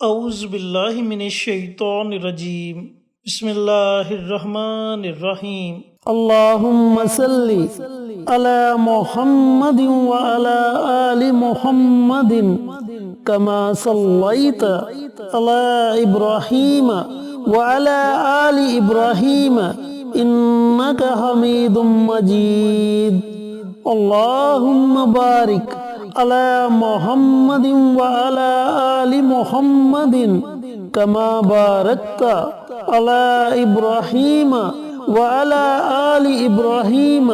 اعوذ باللہ من الشیطان الرجیم، بسم اللہ الرحمن الرحیم۔ اللهم صل على محمد وعلى آل محمد كما صليت على إبراهيم وعلى آل إبراهيم إنك حميد مجيد اللهم بارك على محمد وعلى آل محمد كما باركت على إبراهيم وعلى آل إبراهيم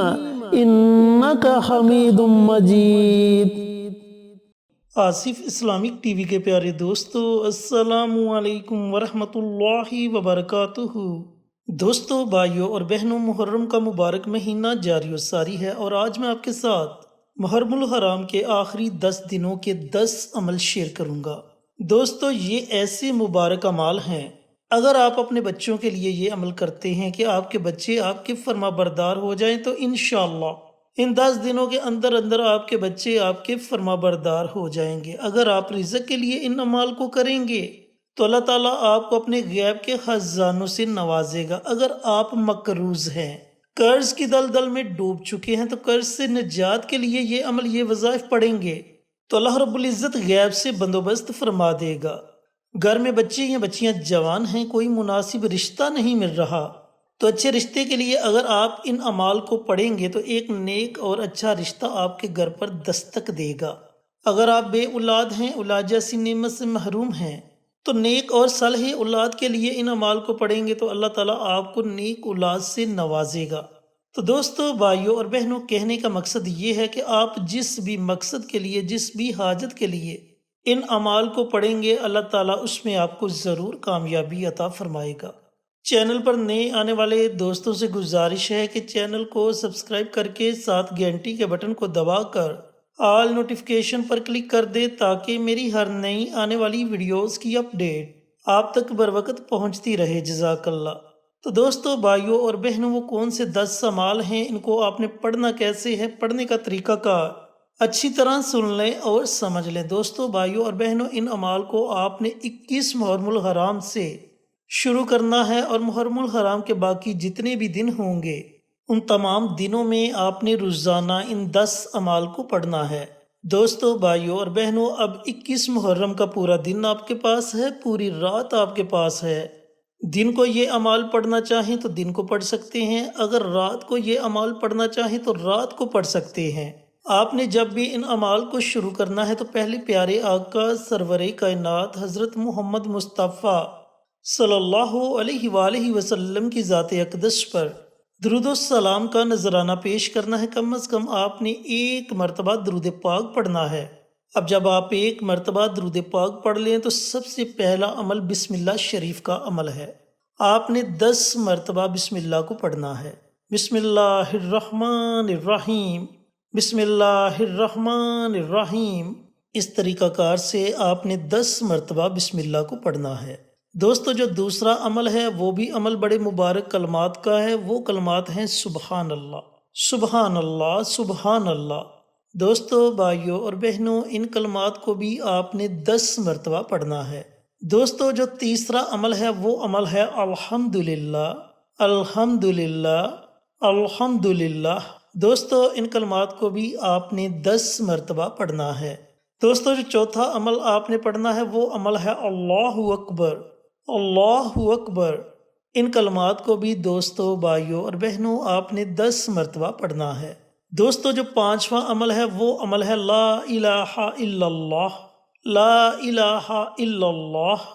إنك حميد مجيد۔ آصف اسلامک ٹی وی کے پیارے دوستو، السلام علیکم ورحمۃ اللہ وبرکاتہ۔ دوستو، بھائیوں اور بہنوں، محرم کا مبارک مہینہ جاری و ساری ہے، اور آج میں آپ کے ساتھ محرم الحرام کے آخری 10 دنوں کے 10 عمل شیئر کروں گا۔ دوستو، یہ ایسے مبارک اعمال ہیں، اگر آپ اپنے بچوں کے لیے یہ عمل کرتے ہیں کہ آپ کے بچے آپ کے فرما بردار ہو جائیں، تو انشاءاللہ ان 10 دنوں کے اندر اندر آپ کے بچے آپ کے فرما بردار ہو جائیں گے۔ اگر آپ رزق کے لیے ان اعمال کو کریں گے تو اللہ تعالیٰ آپ کو اپنے غیب کے خزانوں سے نوازے گا۔ اگر آپ مقروض ہیں، قرض کی دلدل میں ڈوب چکے ہیں، تو قرض سے نجات کے لیے یہ عمل، یہ وظائف پڑھیں گے تو اللہ رب العزت غیب سے بندوبست فرما دے گا۔ گھر میں بچے یا بچیاں جوان ہیں، کوئی مناسب رشتہ نہیں مل رہا، تو اچھے رشتے کے لیے اگر آپ ان اعمال کو پڑھیں گے تو ایک نیک اور اچھا رشتہ آپ کے گھر پر دستک دے گا۔ اگر آپ بے اولاد ہیں، اولاد جیسی نعمت سے محروم ہیں، تو نیک اور صالح اولاد کے لیے ان اعمال کو پڑھیں گے تو اللہ تعالیٰ آپ کو نیک اولاد سے نوازے گا۔ تو دوستو، بھائیوں اور بہنوں، کہنے کا مقصد یہ ہے کہ آپ جس بھی مقصد کے لیے، جس بھی حاجت کے لیے ان اعمال کو پڑھیں گے، اللہ تعالیٰ اس میں آپ کو ضرور کامیابی عطا فرمائے گا۔ چینل پر نئے آنے والے دوستوں سے گزارش ہے کہ چینل کو سبسکرائب کر کے ساتھ گھنٹی کے بٹن کو دبا کر آل نوٹیفیکیشن پر کلک کر دے، تاکہ میری ہر نئی آنے والی ویڈیوز کی اپڈیٹ آپ تک بروقت پہنچتی رہے۔ جزاک اللہ۔ تو دوستو، بھائیوں اور بہنوں، وہ کون سے 10 اعمال ہیں، ان کو آپ نے پڑھنا کیسے ہے، پڑھنے کا طریقہ کار اچھی طرح سن لیں اور سمجھ لیں۔ دوستو، بھائیوں اور بہنوں، ان اعمال کو آپ نے 21 محرم الحرام سے شروع کرنا ہے، اور محرم الحرام کے باقی جتنے بھی دن ہوں گے ان تمام دنوں میں آپ نے روزانہ ان 10 اعمال کو پڑھنا ہے۔ دوستو، بھائیوں اور بہنوں، اب 21 محرم کا پورا دن آپ کے پاس ہے، پوری رات آپ کے پاس ہے۔ دن کو یہ اعمال پڑھنا چاہیں تو دن کو پڑھ سکتے ہیں، اگر رات کو یہ اعمال پڑھنا چاہیں تو رات کو پڑھ سکتے ہیں۔ آپ نے جب بھی ان اعمال کو شروع کرنا ہے تو پہلے پیارے آقا سرور کائنات حضرت محمد مصطفیٰ صلی اللہ علیہ وآلہ وسلم کی ذات اقدس پر درود و سلام کا نذرانہ پیش کرنا ہے۔ کم از کم آپ نے 1 مرتبہ درود پاک پڑھنا ہے۔ اب جب آپ 1 مرتبہ درود پاک پڑھ لیں تو سب سے پہلا عمل بسم اللہ شریف کا عمل ہے۔ آپ نے 10 مرتبہ بسم اللہ کو پڑھنا ہے۔ بسم اللہ الرحمن الرحیم، بسم اللہ الرحمن الرحیم، اس طریقہ کار سے آپ نے 10 مرتبہ بسم اللہ کو پڑھنا ہے۔ دوستو، جو دوسرا عمل ہے وہ بھی عمل بڑے مبارک کلمات کا ہے۔ وہ کلمات ہیں سبحان اللہ، سبحان اللہ، سبحان اللہ۔ دوستو، بھائیوں اور بہنوں، ان کلمات کو بھی آپ نے 10 مرتبہ پڑھنا ہے۔ دوستو، جو تیسرا عمل ہے وہ عمل ہے الحمدللہ، الحمدللہ، الحمدللہ۔ دوستو، ان کلمات کو بھی آپ نے 10 مرتبہ پڑھنا ہے۔ دوستو، جو چوتھا عمل آپ نے پڑھنا ہے وہ عمل ہے اللہ اکبر، اللہ اکبر۔ ان کلمات کو بھی دوستو، بھائیوں اور بہنوں، آپ نے 10 مرتبہ پڑھنا ہے۔ دوستو، جو پانچواں عمل ہے وہ عمل ہے لا الہ الا اللہ، لا الہ الا اللہ۔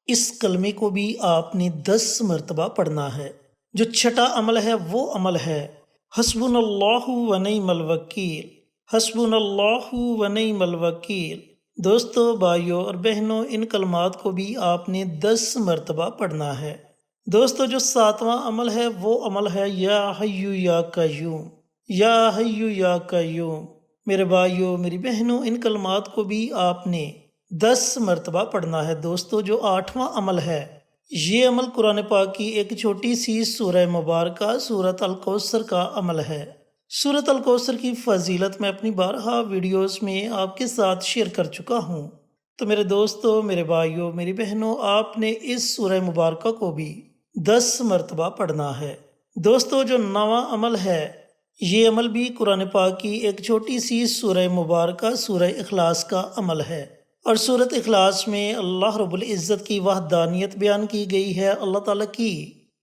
اس کلمے کو بھی آپ نے 10 مرتبہ پڑھنا ہے۔ جو چھٹا عمل ہے وہ عمل ہے حسبنا اللہ و نعم الوکیل، حسبنا اللہ و نعم الوکیل۔ دوستو، بھائیوں اور بہنوں، ان کلمات کو بھی آپ نے 10 مرتبہ پڑھنا ہے۔ دوستو، جو ساتواں عمل ہے وہ عمل ہے یا حیو یا قیوم، یا حیو یا قیوم۔ میرے بھائیوں، میری بہنوں، ان کلمات کو بھی آپ نے 10 مرتبہ پڑھنا ہے۔ دوستو، جو آٹھواں عمل ہے، یہ عمل قرآن پاک کی ایک چھوٹی سی سورہ مبارکہ سورۃ الکوثر کا عمل ہے۔ سورۃ الکوثر کی فضیلت میں اپنی بارہا ویڈیوز میں آپ کے ساتھ شیئر کر چکا ہوں۔ تو میرے دوستو، میرے بھائیوں، میری بہنوں، آپ نے اس سورہ مبارکہ کو بھی 10 مرتبہ پڑھنا ہے۔ دوستو، جو نواں عمل ہے، یہ عمل بھی قرآن پاک کی ایک چھوٹی سی سورہ مبارکہ سورہ اخلاص کا عمل ہے، اور سورۃ اخلاص میں اللہ رب العزت کی وحدانیت بیان کی گئی ہے، اللہ تعالیٰ کی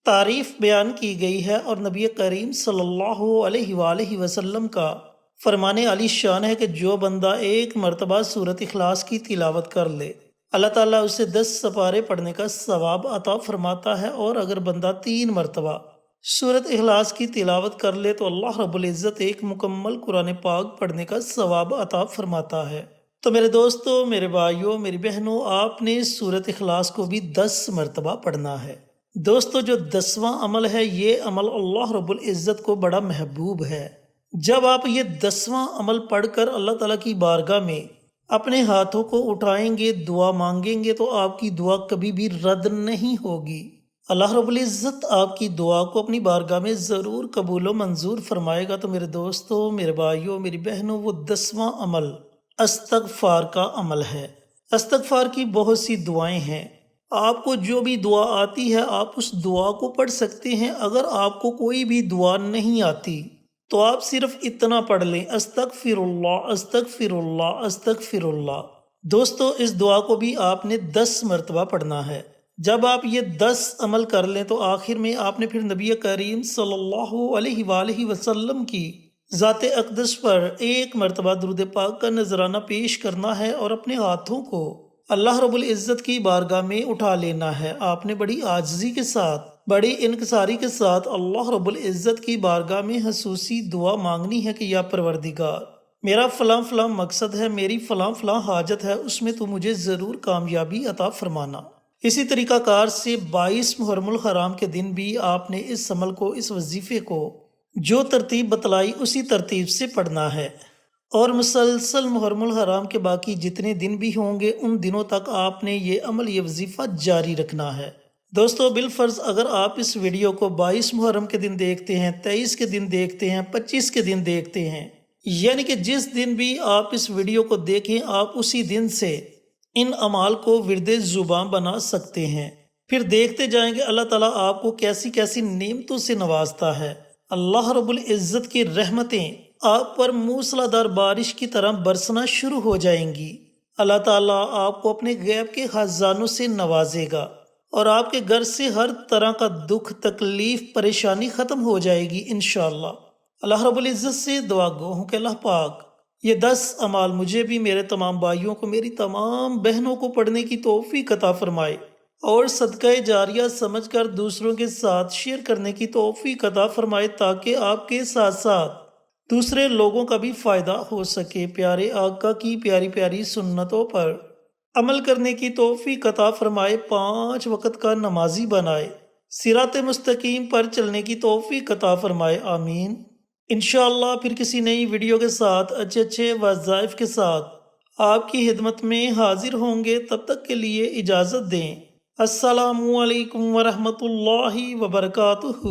تعریف بیان کی گئی ہے، اور نبی کریم صلی اللہ علیہ وآلہ وسلم کا فرمان علی شان ہے کہ جو بندہ ایک مرتبہ سورۃ اخلاص کی تلاوت کر لے، اللہ تعالیٰ اسے 10 سپارے پڑھنے کا ثواب عطا فرماتا ہے، اور اگر بندہ 3 مرتبہ سورۃ اخلاص کی تلاوت کر لے تو اللہ رب العزت ایک مکمل قرآن پاک پڑھنے کا ثواب عطا فرماتا ہے۔ تو میرے دوستو، میرے بھائیوں، میری بہنوں، آپ نے سورۃ اخلاص کو بھی 10 مرتبہ پڑھنا ہے۔ دوستو، جو 10واں عمل ہے، یہ عمل اللہ رب العزت کو بڑا محبوب ہے۔ جب آپ یہ 10واں عمل پڑھ کر اللہ تعالیٰ کی بارگاہ میں اپنے ہاتھوں کو اٹھائیں گے، دعا مانگیں گے، تو آپ کی دعا کبھی بھی رد نہیں ہوگی۔ اللہ رب العزت آپ کی دعا کو اپنی بارگاہ میں ضرور قبول و منظور فرمائے گا۔ تو میرے دوستو، میرے بھائیوں، میری بہنوں، وہ 10واں عمل استغفار کا عمل ہے۔ استغفار کی بہت سی دعائیں ہیں، آپ کو جو بھی دعا آتی ہے آپ اس دعا کو پڑھ سکتے ہیں۔ اگر آپ کو کوئی بھی دعا نہیں آتی تو آپ صرف اتنا پڑھ لیں، استغفر اللہ، استغفر اللہ، استغفر اللہ۔ دوستو، اس دعا کو بھی آپ نے 10 مرتبہ پڑھنا ہے۔ جب آپ یہ 10 عمل کر لیں تو آخر میں آپ نے پھر نبی کریم صلی اللہ علیہ وآلہ وسلم کی ذات اقدس پر ایک مرتبہ درود پاک کا نذرانہ پیش کرنا ہے، اور اپنے ہاتھوں کو اللہ رب العزت کی بارگاہ میں اٹھا لینا ہے۔ آپ نے بڑی عاجزی کے ساتھ، بڑی انکساری کے ساتھ اللہ رب العزت کی بارگاہ میں خصوصی دعا مانگنی ہے کہ یا پروردگار، میرا فلاں فلاں مقصد ہے، میری فلاں فلاں حاجت ہے، اس میں تو مجھے ضرور کامیابی عطا فرمانا۔ اسی طریقہ کار سے 22 محرم الحرام کے دن بھی آپ نے اس عمل کو، اس وظیفے کو جو ترتیب بتلائی اسی ترتیب سے پڑھنا ہے، اور مسلسل محرم الحرام کے باقی جتنے دن بھی ہوں گے ان دنوں تک آپ نے یہ عمل، یہ وظیفہ جاری رکھنا ہے۔ دوستو، بالفرض اگر آپ اس ویڈیو کو 22 محرم کے دن دیکھتے ہیں، 23 کے دن دیکھتے ہیں، 25 کے دن دیکھتے ہیں، یعنی کہ جس دن بھی آپ اس ویڈیو کو دیکھیں آپ اسی دن سے ان اعمال کو ورد زباں بنا سکتے ہیں۔ پھر دیکھتے جائیں گے اللہ تعالیٰ آپ کو کیسی کیسی نعمتوں سے نوازتا ہے۔ اللہ رب العزت کی رحمتیں آپ پر موسلا دھار بارش کی طرح برسنا شروع ہو جائیں گی۔ اللہ تعالیٰ آپ کو اپنے غیب کے خزانوں سے نوازے گا، اور آپ کے گھر سے ہر طرح کا دکھ، تکلیف، پریشانی ختم ہو جائے گی انشاءاللہ۔ اللہ رب العزت سے دعا گو ہوں کہ اللہ پاک یہ 10 اعمال مجھے بھی، میرے تمام بھائیوں کو، میری تمام بہنوں کو پڑھنے کی توفیق عطا فرمائے، اور صدقہ جاریہ سمجھ کر دوسروں کے ساتھ شیئر کرنے کی توفیق عطا فرمائے، تاکہ آپ کے ساتھ ساتھ دوسرے لوگوں کا بھی فائدہ ہو سکے۔ پیارے آقا کی پیاری پیاری سنتوں پر عمل کرنے کی توفیق عطا فرمائے، 5 وقت کا نمازی بنائے، صراط مستقیم پر چلنے کی توفیق عطا فرمائے، آمین۔ انشاءاللہ پھر کسی نئی ویڈیو کے ساتھ، اچھے اچھے وظائف کے ساتھ آپ کی خدمت میں حاضر ہوں گے۔ تب تک کے لیے اجازت دیں۔ السلام علیکم ورحمۃ اللہ وبرکاتہ۔